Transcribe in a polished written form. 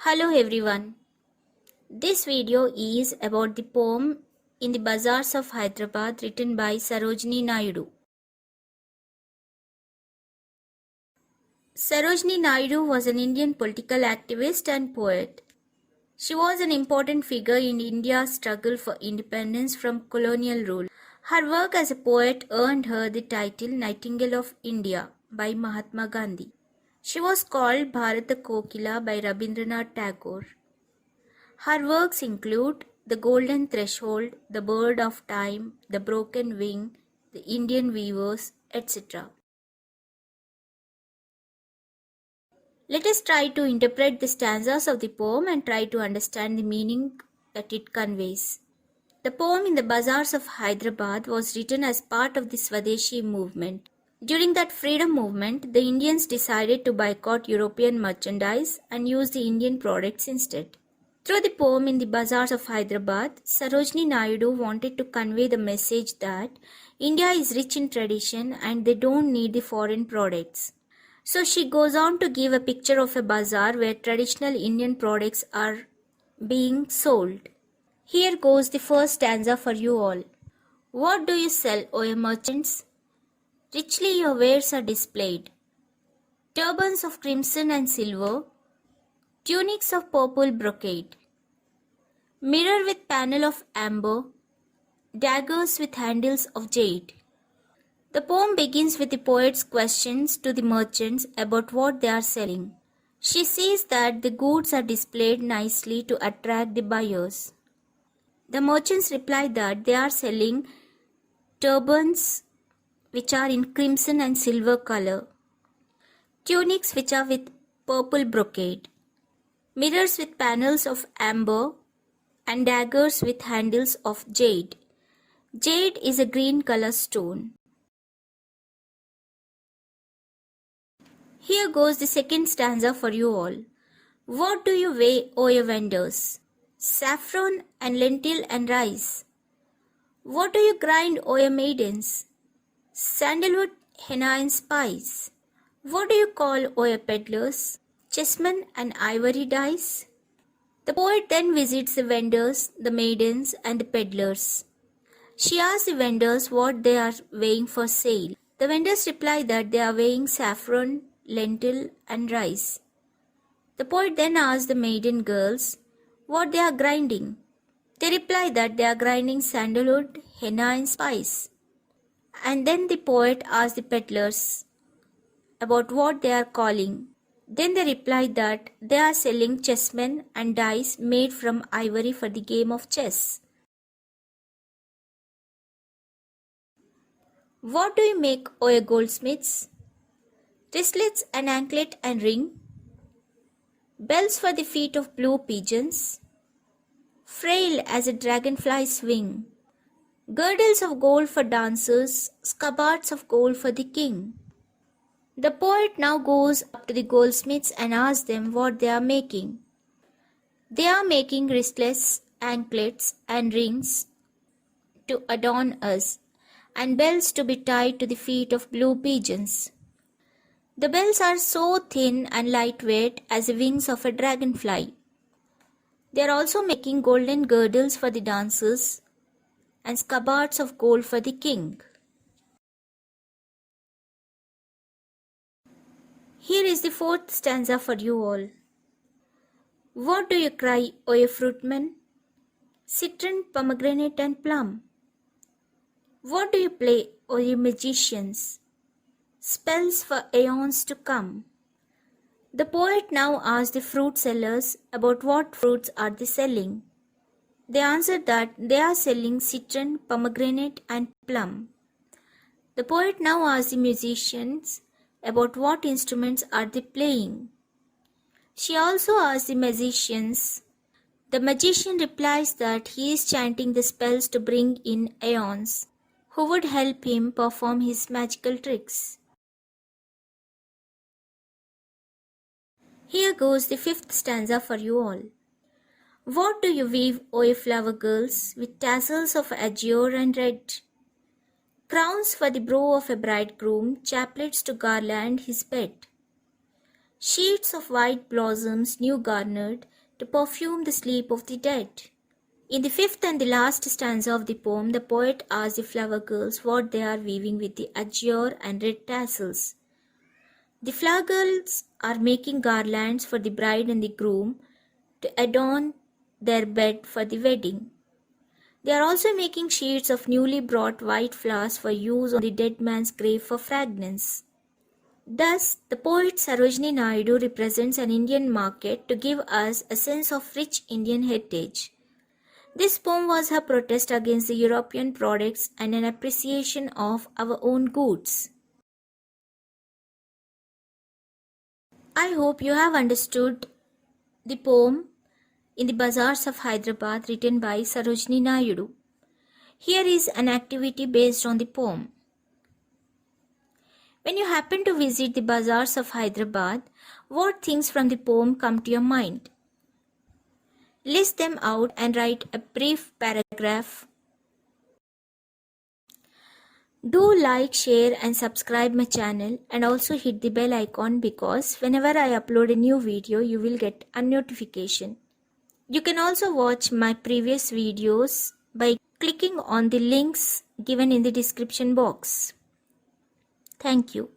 Hello everyone. This video is about the poem In the Bazaars of Hyderabad written by Sarojini Naidu. Sarojini Naidu was an Indian political activist and poet. She was an important figure in India's struggle for independence from colonial rule. Her work as a poet earned her the title Nightingale of India by Mahatma Gandhi. She was called Bharata Kokila by Rabindranath Tagore. Her works include The Golden Threshold, The Bird of Time, The Broken Wing, The Indian Weavers, etc. Let us try to interpret the stanzas of the poem and try to understand the meaning that it conveys. The poem In the Bazaars of Hyderabad was written as part of the Swadeshi movement. During that freedom movement, the Indians decided to boycott European merchandise and use the Indian products instead. Through the poem In the Bazaars of Hyderabad, Sarojini Naidu wanted to convey the message that India is rich in tradition and they don't need the foreign products. So she goes on to give a picture of a bazaar where traditional Indian products are being sold. Here goes the first stanza for you all. What do you sell, O ye merchants? Richly your wares are displayed. Turbans of crimson and silver, tunics of purple brocade, mirror with panel of amber, daggers with handles of jade. The poem begins with the poet's questions to the merchants about what they are selling. She says that the goods are displayed nicely to attract the buyers. The merchants reply that they are selling turbans which are in crimson and silver color, tunics which are with purple brocade, mirrors with panels of amber, and daggers with handles of jade. Jade is a green color stone. Here goes the second stanza for you all. What do you weigh, O ye vendors? Saffron and lentil and rice. What do you grind, O ye maidens? Sandalwood, henna and spice. What do you call, O ye peddlers? Chessmen and ivory dice. The poet then visits the vendors, the maidens and the peddlers. She asks the vendors what they are weighing for sale. The vendors reply that they are weighing saffron, lentil and rice. The poet then asks the maiden girls what they are grinding. They reply that they are grinding sandalwood, henna and spice. And then the poet asks the peddlers about what they are calling. Then they reply that they are selling chessmen and dice made from ivory for the game of chess. What do you make, O ye goldsmiths? Wristlets and anklet and ring, bells for the feet of blue pigeons, frail as a dragonfly's wing, girdles of gold for dancers, scabbards of gold for the king. The poet now goes up to the goldsmiths and asks them what they are making. They are making wristlets, anklets and rings to adorn us, and bells to be tied to the feet of blue pigeons. The bells are so thin and lightweight as the wings of a dragonfly. They are also making golden girdles for the dancers and scabbards of gold for the king. Here is the fourth stanza for you all. What do you cry, O ye fruitmen? Citron, pomegranate and plum. What do you play, O ye magicians? Spells for aeons to come. The poet now asks the fruit sellers about what fruits are they selling. They answer that they are selling citron, pomegranate and plum. The poet now asks the musicians about what instruments are they playing. She also asks the magicians. The magician replies that he is chanting the spells to bring in aeons, who would help him perform his magical tricks. Here goes the fifth stanza for you all. What do you weave, O ye flower girls, with tassels of azure and red? Crowns for the brow of a bridegroom, chaplets to garland his bed. Sheets of white blossoms new garnered, to perfume the sleep of the dead. In the fifth and the last stanza of the poem, the poet asks the flower girls what they are weaving with the azure and red tassels. The flower girls are making garlands for the bride and the groom to adorn their bed for the wedding. They are also making sheets of newly brought white flowers for use on the dead man's grave for fragrance. Thus, the poet Sarojini Naidu represents an Indian market to give us a sense of rich Indian heritage. This poem was her protest against the European products and an appreciation of our own goods. I hope you have understood the poem in the Bazaars of Hyderabad written by Sarojini Naidu. Here is an activity based on the poem. When you happen to visit the Bazaars of Hyderabad, what things from the poem come to your mind? List them out and write a brief paragraph. Do like, share and subscribe my channel and also hit the bell icon because whenever I upload a new video, you will get a notification. You can also watch my previous videos by clicking on the links given in the description box. Thank you.